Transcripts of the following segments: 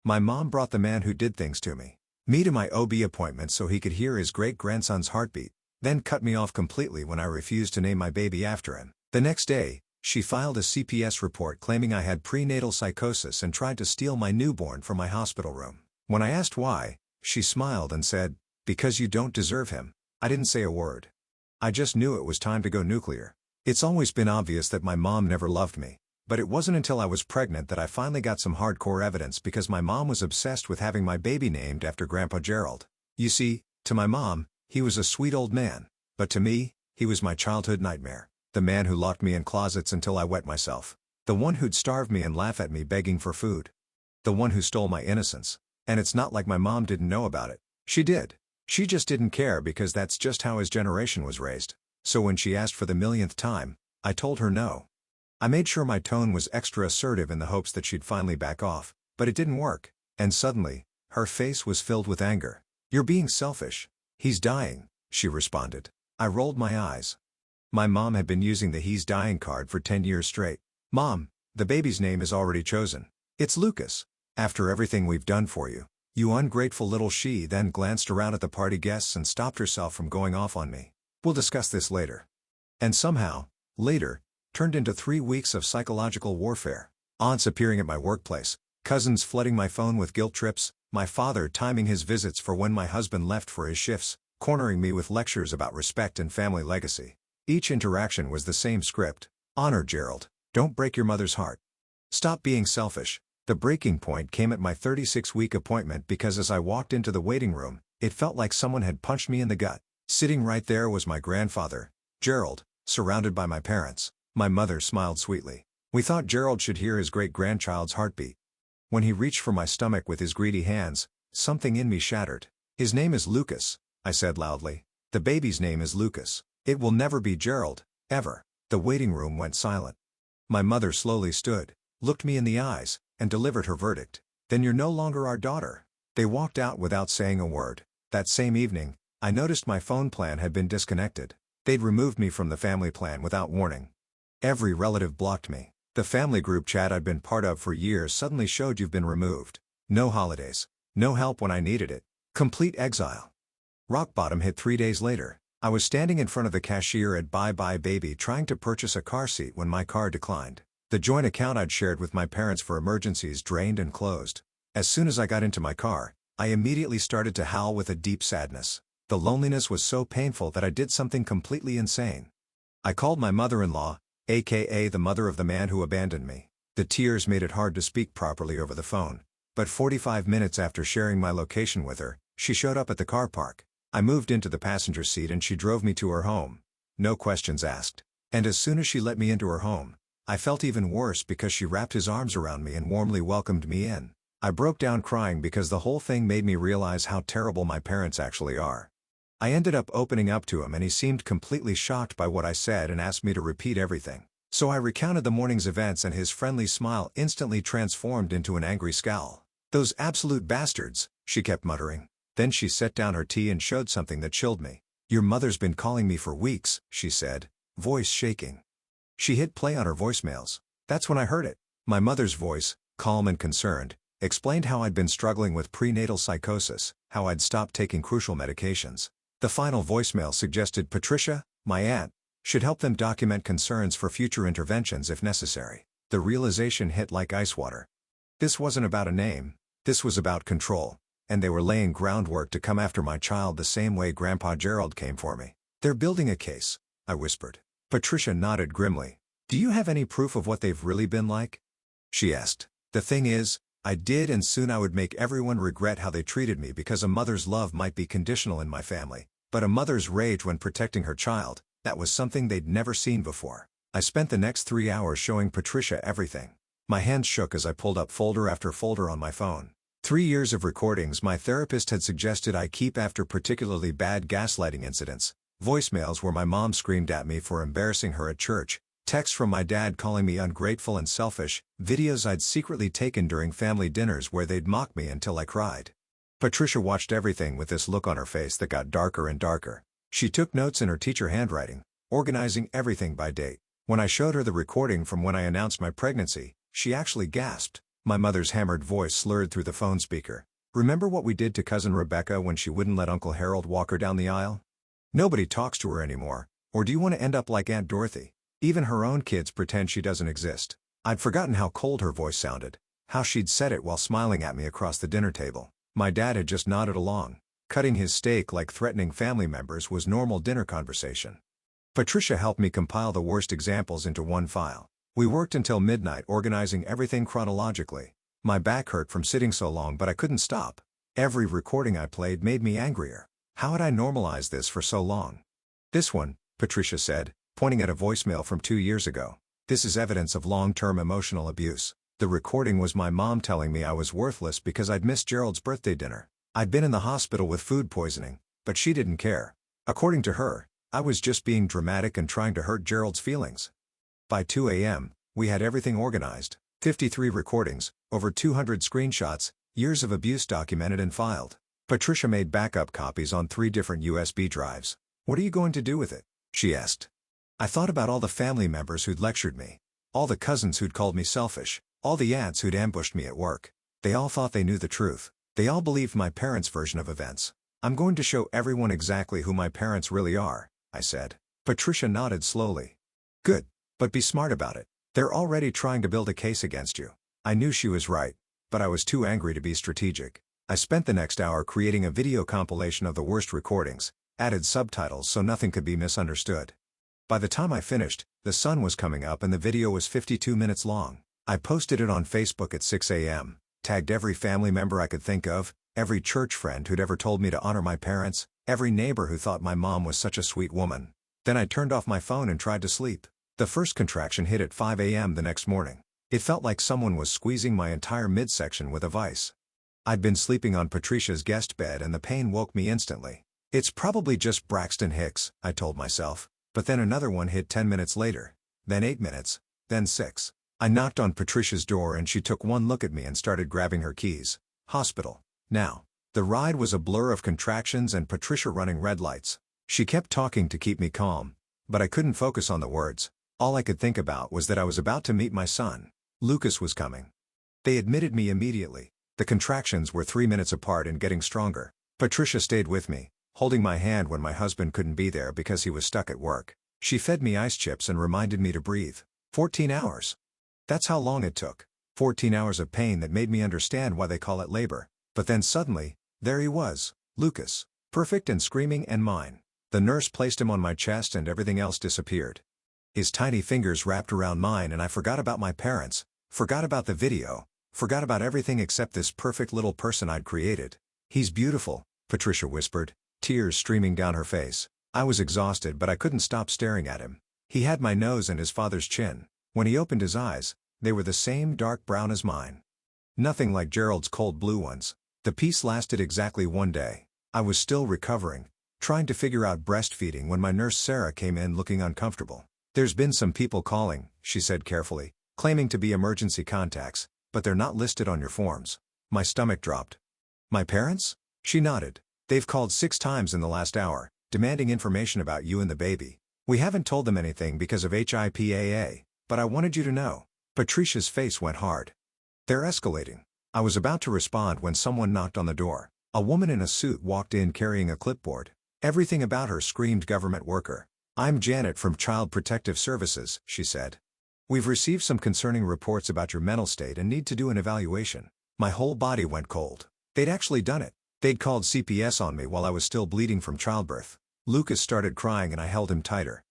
My mom brought the man who did things to me to my OB appointment so he could hear his great-grandson's heartbeat, then cut me off completely when I refused to name my baby after him. The next day, she filed a CPS report claiming I had prenatal psychosis and tried to steal my newborn from my hospital room. When I asked why, she smiled and said, "Because you don't deserve him." I didn't say a word. I just knew it was time to go nuclear. It's always been obvious that my mom never loved me, but it wasn't until I was pregnant that I finally got some hardcore evidence because my mom was obsessed with having my baby named after Grandpa Gerald. You see, to my mom, he was a sweet old man, but to me, he was my childhood nightmare. The man who locked me in closets until I wet myself. The one who'd starve me and laugh at me begging for food. The one who stole my innocence. And it's not like my mom didn't know about it. She did. She just didn't care because that's just how his generation was raised. So when she asked for the millionth time, I told her no. I made sure my tone was extra assertive in the hopes that she'd finally back off, but it didn't work. And suddenly, her face was filled with anger. "You're being selfish. He's dying," she responded. I rolled my eyes. My mom had been using the "he's dying" card for 10 years straight. "Mom, the baby's name is already chosen. It's Lucas. After everything we've done for you, you ungrateful little." She then glanced around at the party guests and stopped herself from going off on me. "We'll discuss this later." And somehow, later, turned into 3 weeks of psychological warfare. Aunts appearing at my workplace, cousins flooding my phone with guilt trips, my father timing his visits for when my husband left for his shifts, cornering me with lectures about respect and family legacy. Each interaction was the same script. Honor Gerald. Don't break your mother's heart. Stop being selfish. The breaking point came at my 36-week appointment because as I walked into the waiting room, it felt like someone had punched me in the gut. Sitting right there was my grandfather, Gerald, surrounded by my parents. My mother smiled sweetly. We thought Gerald should hear his great-grandchild's heartbeat. When he reached for my stomach with his greedy hands, something in me shattered. "His name is Lucas," I said loudly. "The baby's name is Lucas. It will never be Gerald, ever." The waiting room went silent. My mother slowly stood, looked me in the eyes, and delivered her verdict. "Then you're no longer our daughter." They walked out without saying a word. That same evening, I noticed my phone plan had been disconnected. They'd removed me from the family plan without warning. Every relative blocked me. The family group chat I'd been part of for years suddenly showed "You've been removed." No holidays. No help when I needed it. Complete exile. Rock bottom hit 3 days later. I was standing in front of the cashier at Buy Buy Baby trying to purchase a car seat when my card declined. The joint account I'd shared with my parents for emergencies drained and closed. As soon as I got into my car, I immediately started to howl with a deep sadness. The loneliness was so painful that I did something completely insane. I called my mother-in-law, aka the mother of the man who abandoned me. The tears made it hard to speak properly over the phone. But 45 minutes after sharing my location with her, she showed up at the car park. I moved into the passenger seat and she drove me to her home. No questions asked. And as soon as she let me into her home, I felt even worse because she wrapped his arms around me and warmly welcomed me in. I broke down crying because the whole thing made me realize how terrible my parents actually are. I ended up opening up to him and he seemed completely shocked by what I said and asked me to repeat everything. So I recounted the morning's events and his friendly smile instantly transformed into an angry scowl. "Those absolute bastards," she kept muttering. Then she set down her tea and showed something that chilled me. "Your mother's been calling me for weeks," she said, voice shaking. She hit play on her voicemails. That's when I heard it. My mother's voice, calm and concerned, explained how I'd been struggling with prenatal psychosis, how I'd stopped taking crucial medications. The final voicemail suggested Patricia, my aunt, should help them document concerns for future interventions if necessary. The realization hit like ice water. This wasn't about a name. This was about control. And they were laying groundwork to come after my child the same way Grandpa Gerald came for me. "They're building a case," I whispered. Patricia nodded grimly. "Do you have any proof of what they've really been like?" she asked. "The thing is, I did, and soon I would make everyone regret how they treated me because a mother's love might be conditional in my family, but a mother's rage when protecting her child, that was something they'd never seen before." I spent the next 3 hours showing Patricia everything. My hands shook as I pulled up folder after folder on my phone. 3 years of recordings my therapist had suggested I keep after particularly bad gaslighting incidents, voicemails where my mom screamed at me for embarrassing her at church, texts from my dad calling me ungrateful and selfish, videos I'd secretly taken during family dinners where they'd mock me until I cried. Patricia watched everything with this look on her face that got darker and darker. She took notes in her teacher handwriting, organizing everything by date. When I showed her the recording from when I announced my pregnancy, she actually gasped. My mother's hammered voice slurred through the phone speaker. Remember what we did to cousin Rebecca when she wouldn't let Uncle Harold walk her down the aisle? Nobody talks to her anymore, or do you want to end up like Aunt Dorothy? Even her own kids pretend she doesn't exist. I'd forgotten how cold her voice sounded, how she'd said it while smiling at me across the dinner table. My dad had just nodded along. Cutting his steak like threatening family members was normal dinner conversation. Patricia helped me compile the worst examples into one file. We worked until midnight organizing everything chronologically. My back hurt from sitting so long, but I couldn't stop. Every recording I played made me angrier. How had I normalized this for so long? This one, Patricia said, pointing at a voicemail from 2 years ago. This is evidence of long-term emotional abuse. The recording was my mom telling me I was worthless because I'd missed Gerald's birthday dinner. I'd been in the hospital with food poisoning, but she didn't care. According to her, I was just being dramatic and trying to hurt Gerald's feelings. By 2 a.m., we had everything organized. 53 recordings, over 200 screenshots, years of abuse documented and filed. Patricia made backup copies on 3 different USB drives. What are you going to do with it? She asked. I thought about all the family members who'd lectured me. All the cousins who'd called me selfish. All the aunts who'd ambushed me at work. They all thought they knew the truth. They all believed my parents' version of events. I'm going to show everyone exactly who my parents really are, I said. Patricia nodded slowly. Good. But be smart about it. They're already trying to build a case against you. I knew she was right, but I was too angry to be strategic. I spent the next hour creating a video compilation of the worst recordings, added subtitles so nothing could be misunderstood. By the time I finished, the sun was coming up and the video was 52 minutes long. I posted it on Facebook at 6 a.m., tagged every family member I could think of, every church friend who'd ever told me to honor my parents, every neighbor who thought my mom was such a sweet woman. Then I turned off my phone and tried to sleep. The first contraction hit at 5 a.m. the next morning. It felt like someone was squeezing my entire midsection with a vice. I'd been sleeping on Patricia's guest bed and the pain woke me instantly. It's probably just Braxton Hicks, I told myself, but then another one hit 10 minutes later, then 8 minutes, then 6. I knocked on Patricia's door and she took one look at me and started grabbing her keys. Hospital. Now. The ride was a blur of contractions and Patricia running red lights. She kept talking to keep me calm, but I couldn't focus on the words. All I could think about was that I was about to meet my son. Lucas was coming. They admitted me immediately. The contractions were 3 minutes apart and getting stronger. Patricia stayed with me, holding my hand when my husband couldn't be there because he was stuck at work. She fed me ice chips and reminded me to breathe. 14 hours. That's how long it took. 14 hours of pain that made me understand why they call it labor. But then suddenly, there he was, Lucas. Perfect and screaming and mine. The nurse placed him on my chest and everything else disappeared. His tiny fingers wrapped around mine and I forgot about my parents, forgot about the video, forgot about everything except this perfect little person I'd created. He's beautiful, Patricia whispered, tears streaming down her face. I was exhausted but I couldn't stop staring at him. He had my nose and his father's chin. When he opened his eyes, they were the same dark brown as mine. Nothing like Gerald's cold blue ones. The peace lasted exactly 1 day. I was still recovering, trying to figure out breastfeeding when my nurse Sarah came in looking uncomfortable. There's been some people calling, she said carefully, claiming to be emergency contacts, but they're not listed on your forms. My stomach dropped. My parents? She nodded. They've called 6 times in the last hour, demanding information about you and the baby. We haven't told them anything because of HIPAA, but I wanted you to know. Patricia's face went hard. They're escalating. I was about to respond when someone knocked on the door. A woman in a suit walked in carrying a clipboard. Everything about her screamed government worker. I'm Janet from Child Protective Services, she said. We've received some concerning reports about your mental state and need to do an evaluation. My whole body went cold. They'd actually done it. They'd called CPS on me while I was still bleeding from childbirth. Lucas started crying and I held him tighter.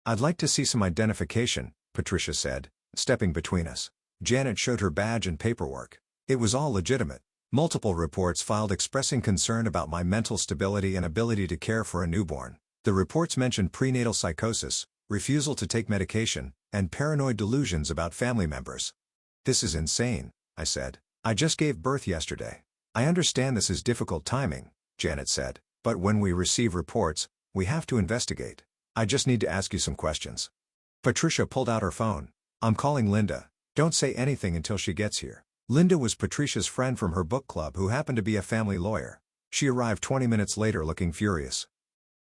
I'd like to see some identification, Patricia said, stepping between us. Janet showed her badge and paperwork. It was all legitimate. Multiple reports filed expressing concern about my mental stability and ability to care for a newborn. The reports mentioned prenatal psychosis, refusal to take medication, and paranoid delusions about family members. This is insane, I said. I just gave birth yesterday. I understand this is difficult timing, Janet said, but when we receive reports, we have to investigate. I just need to ask you some questions. Patricia pulled out her phone. I'm calling Linda. Don't say anything until she gets here. Linda was Patricia's friend from her book club who happened to be a family lawyer. She arrived 20 minutes later looking furious.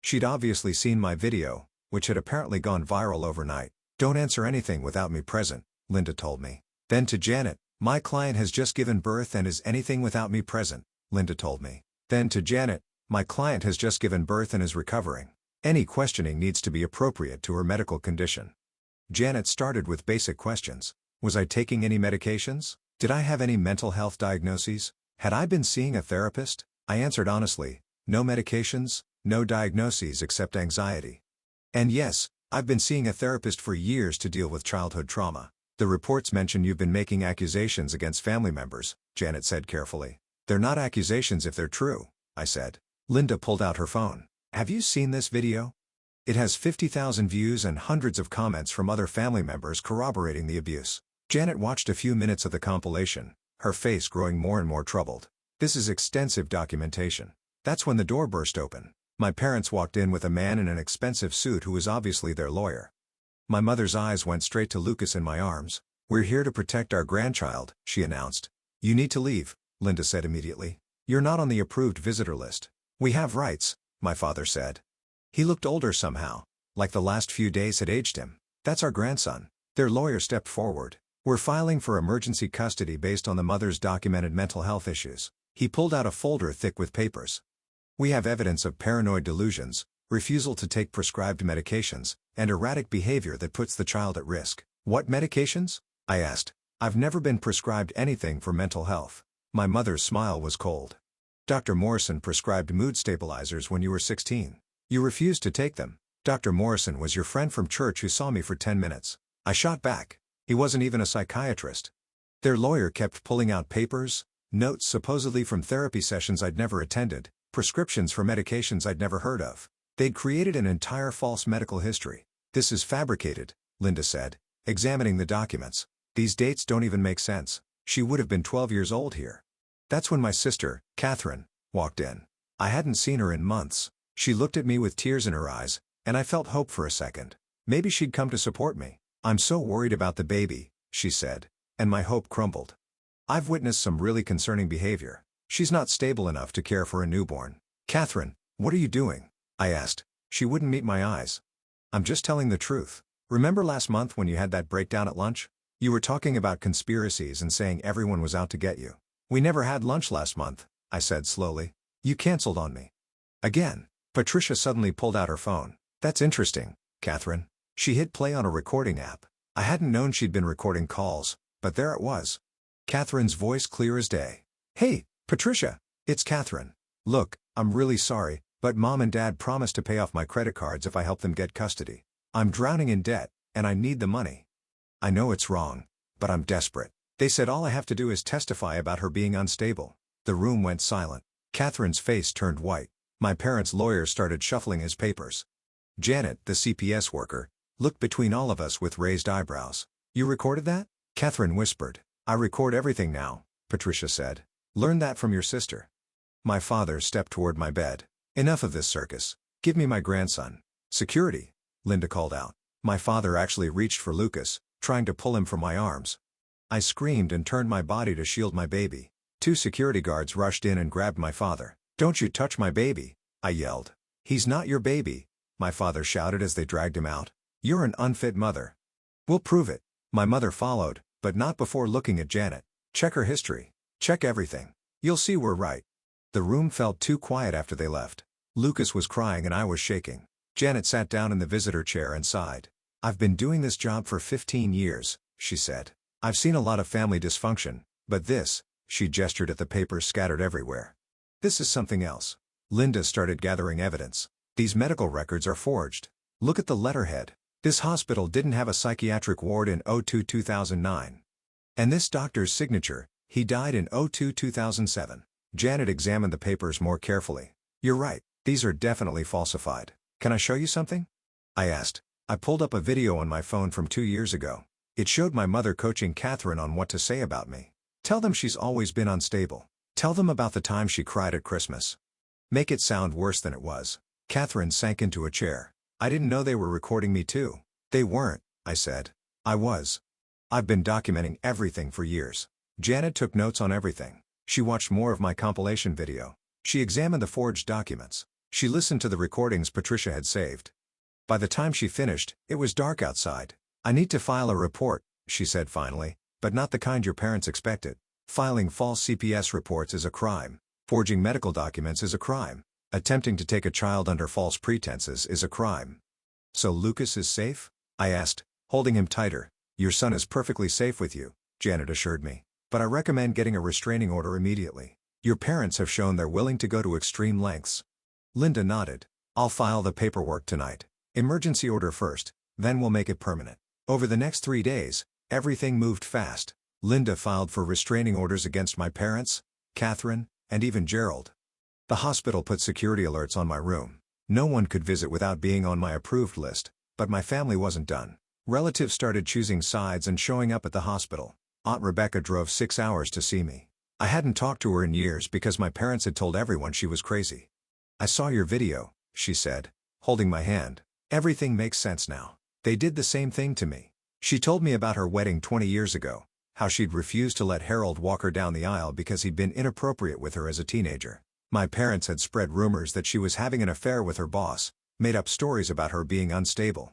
She'd obviously seen my video, which had apparently gone viral overnight. Don't answer anything without me present, Linda told me. Then to Janet, My client has just given birth and is anything without me present, Linda told me. Then to Janet, my client has just given birth and is recovering. Any questioning needs to be appropriate to her medical condition. Janet started with basic questions. Was I taking any medications? Did I have any mental health diagnoses? Had I been seeing a therapist? I answered honestly, no medications, no diagnoses except anxiety. And yes, I've been seeing a therapist for years to deal with childhood trauma. The reports mention you've been making accusations against family members, Janet said carefully. They're not accusations if they're true, I said. Linda pulled out her phone. Have you seen this video? It has 50,000 views and hundreds of comments from other family members corroborating the abuse. Janet watched a few minutes of the compilation, her face growing more and more troubled. This is extensive documentation. That's when the door burst open. My parents walked in with a man in an expensive suit who was obviously their lawyer. My mother's eyes went straight to Lucas in my arms. We're here to protect our grandchild, she announced. You need to leave, Linda said immediately. You're not on the approved visitor list. We have rights, my father said. He looked older somehow, like the last few days had aged him. That's our grandson. Their lawyer stepped forward. We're filing for emergency custody based on the mother's documented mental health issues. He pulled out a folder thick with papers. We have evidence of paranoid delusions, refusal to take prescribed medications, and erratic behavior that puts the child at risk. What medications? I asked. I've never been prescribed anything for mental health. My mother's smile was cold. Dr. Morrison prescribed mood stabilizers when you were 16. You refused to take them. Dr. Morrison was your friend from church who saw me for 10 minutes. I shot back. He wasn't even a psychiatrist. Their lawyer kept pulling out papers, notes supposedly from therapy sessions I'd never attended, prescriptions for medications I'd never heard of. They'd created an entire false medical history. This is fabricated, Linda said, examining the documents. These dates don't even make sense. She would have been 12 years old here. That's when my sister, Catherine, walked in. I hadn't seen her in months. She looked at me with tears in her eyes, and I felt hope for a second. Maybe she'd come to support me. I'm so worried about the baby, she said, and my hope crumbled. I've witnessed some really concerning behavior. She's not stable enough to care for a newborn. Catherine, what are you doing? I asked. She wouldn't meet my eyes. I'm just telling the truth. Remember last month when you had that breakdown at lunch? You were talking about conspiracies and saying everyone was out to get you. We never had lunch last month, I said slowly. You canceled on me. Again. Patricia suddenly pulled out her phone. That's interesting, Catherine. She hit play on a recording app. I hadn't known she'd been recording calls, but there it was. Catherine's voice clear as day. Hey, Patricia, it's Catherine. Look, I'm really sorry, but Mom and Dad promised to pay off my credit cards if I help them get custody. I'm drowning in debt, and I need the money. I know it's wrong, but I'm desperate. They said all I have to do is testify about her being unstable. The room went silent. Catherine's face turned white. My parents' lawyer started shuffling his papers. Janet, the CPS worker, looked between all of us with raised eyebrows. You recorded that? Catherine whispered. I record everything now, Patricia said. Learn that from your sister. My father stepped toward my bed. Enough of this circus. Give me my grandson. Security, Linda called out. My father actually reached for Lucas, trying to pull him from my arms. I screamed and turned my body to shield my baby. 2 security guards rushed in and grabbed my father. Don't you touch my baby, I yelled. He's not your baby, my father shouted as they dragged him out. You're an unfit mother. We'll prove it. My mother followed, but not before looking at Janet. Check her history. Check everything. You'll see we're right. The room felt too quiet after they left. Lucas was crying and I was shaking. Janet sat down in the visitor chair and sighed. I've been doing this job for 15 years, she said. I've seen a lot of family dysfunction, but this, she gestured at the papers scattered everywhere. This is something else. Linda started gathering evidence. These medical records are forged. Look at the letterhead. This hospital didn't have a psychiatric ward in 2009. And this doctor's signature, he died in 2007. Janet examined the papers more carefully. You're right, these are definitely falsified. Can I show you something? I asked. I pulled up a video on my phone from 2 years ago. It showed my mother coaching Catherine on what to say about me. Tell them she's always been unstable. Tell them about the time she cried at Christmas. Make it sound worse than it was. Catherine sank into a chair. I didn't know they were recording me too. They weren't, I said. I was. I've been documenting everything for years. Janet took notes on everything. She watched more of my compilation video. She examined the forged documents. She listened to the recordings Patricia had saved. By the time she finished, it was dark outside. I need to file a report, she said finally. but not the kind your parents expected. Filing false CPS reports is a crime. Forging medical documents is a crime. Attempting to take a child under false pretenses is a crime. So Lucas is safe? I asked, holding him tighter. Your son is perfectly safe with you, Janet assured me. But I recommend getting a restraining order immediately. Your parents have shown they're willing to go to extreme lengths. Linda nodded. I'll file the paperwork tonight. Emergency order first, then we'll make it permanent. Over the next 3 days, everything moved fast. Linda filed for restraining orders against my parents, Catherine, and even Gerald. The hospital put security alerts on my room. No one could visit without being on my approved list, but my family wasn't done. Relatives started choosing sides and showing up at the hospital. Aunt Rebecca drove 6 hours to see me. I hadn't talked to her in years because my parents had told everyone she was crazy. I saw your video, she said, holding my hand. Everything makes sense now. They did the same thing to me. She told me about her wedding 20 years ago, how she'd refused to let Harold walk her down the aisle because he'd been inappropriate with her as a teenager. My parents had spread rumors that she was having an affair with her boss, made up stories about her being unstable.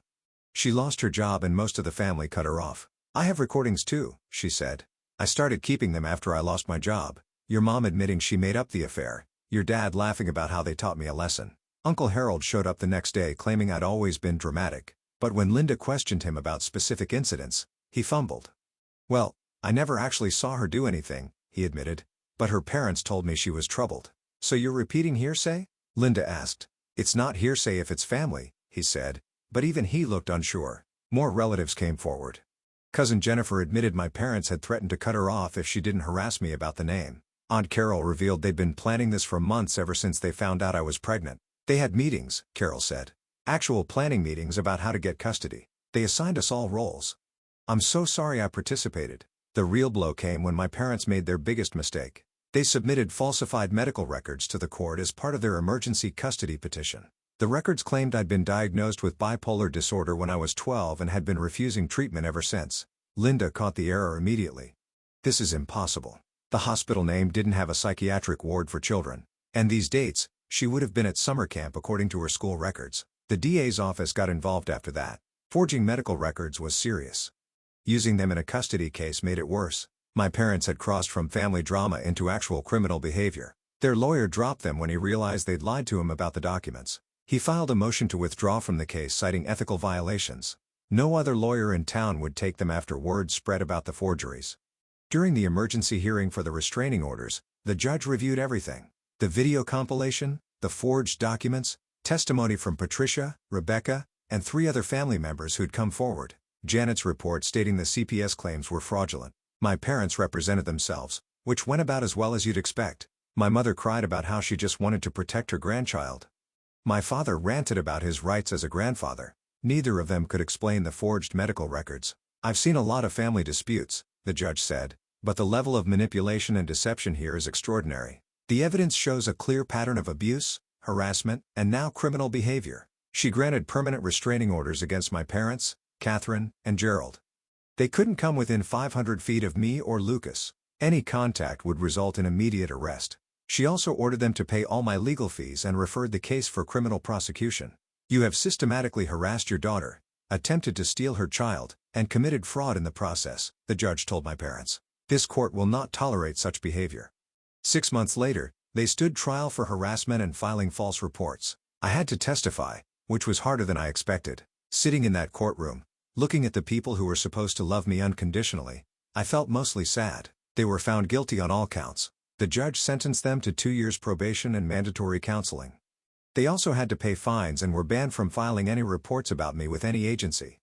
She lost her job and most of the family cut her off. I have recordings too, she said. I started keeping them after I lost my job. Your mom admitting she made up the affair, your dad laughing about how they taught me a lesson. Uncle Harold showed up the next day claiming I'd always been dramatic, but when Linda questioned him about specific incidents, he fumbled. Well, I never actually saw her do anything, he admitted, but her parents told me she was troubled. So you're repeating hearsay? Linda asked. It's not hearsay if it's family, he said, but even he looked unsure. More relatives came forward. Cousin Jennifer admitted my parents had threatened to cut her off if she didn't harass me about the name. Aunt Carol revealed they'd been planning this for months ever since they found out I was pregnant. They had meetings, Carol said. Actual planning meetings about how to get custody. They assigned us all roles. I'm so sorry I participated. The real blow came when my parents made their biggest mistake. They submitted falsified medical records to the court as part of their emergency custody petition. The records claimed I'd been diagnosed with bipolar disorder when I was 12 and had been refusing treatment ever since. Linda caught the error immediately. This is impossible. The hospital name didn't have a psychiatric ward for children. And these dates, she would have been at summer camp according to her school records. The DA's office got involved after that. Forging medical records was serious. Using them in a custody case made it worse. My parents had crossed from family drama into actual criminal behavior. Their lawyer dropped them when he realized they'd lied to him about the documents. He filed a motion to withdraw from the case citing ethical violations. No other lawyer in town would take them after word spread about the forgeries. During the emergency hearing for the restraining orders, the judge reviewed everything. The video compilation, the forged documents, testimony from Patricia, Rebecca, and 3 other family members who'd come forward. Janet's report stating the CPS claims were fraudulent. My parents represented themselves, which went about as well as you'd expect. My mother cried about how she just wanted to protect her grandchild. My father ranted about his rights as a grandfather. Neither of them could explain the forged medical records. I've seen a lot of family disputes, the judge said, but the level of manipulation and deception here is extraordinary. The evidence shows a clear pattern of abuse, harassment, and now criminal behavior. She granted permanent restraining orders against my parents, Catherine, and Gerald. They couldn't come within 500 feet of me or Lucas. Any contact would result in immediate arrest. She also ordered them to pay all my legal fees and referred the case for criminal prosecution. You have systematically harassed your daughter, attempted to steal her child, and committed fraud in the process, the judge told my parents. This court will not tolerate such behavior. 6 months later, they stood trial for harassment and filing false reports. I had to testify, which was harder than I expected. Sitting in that courtroom, looking at the people who were supposed to love me unconditionally, I felt mostly sad. They were found guilty on all counts. The judge sentenced them to 2 years probation and mandatory counseling. They also had to pay fines and were banned from filing any reports about me with any agency.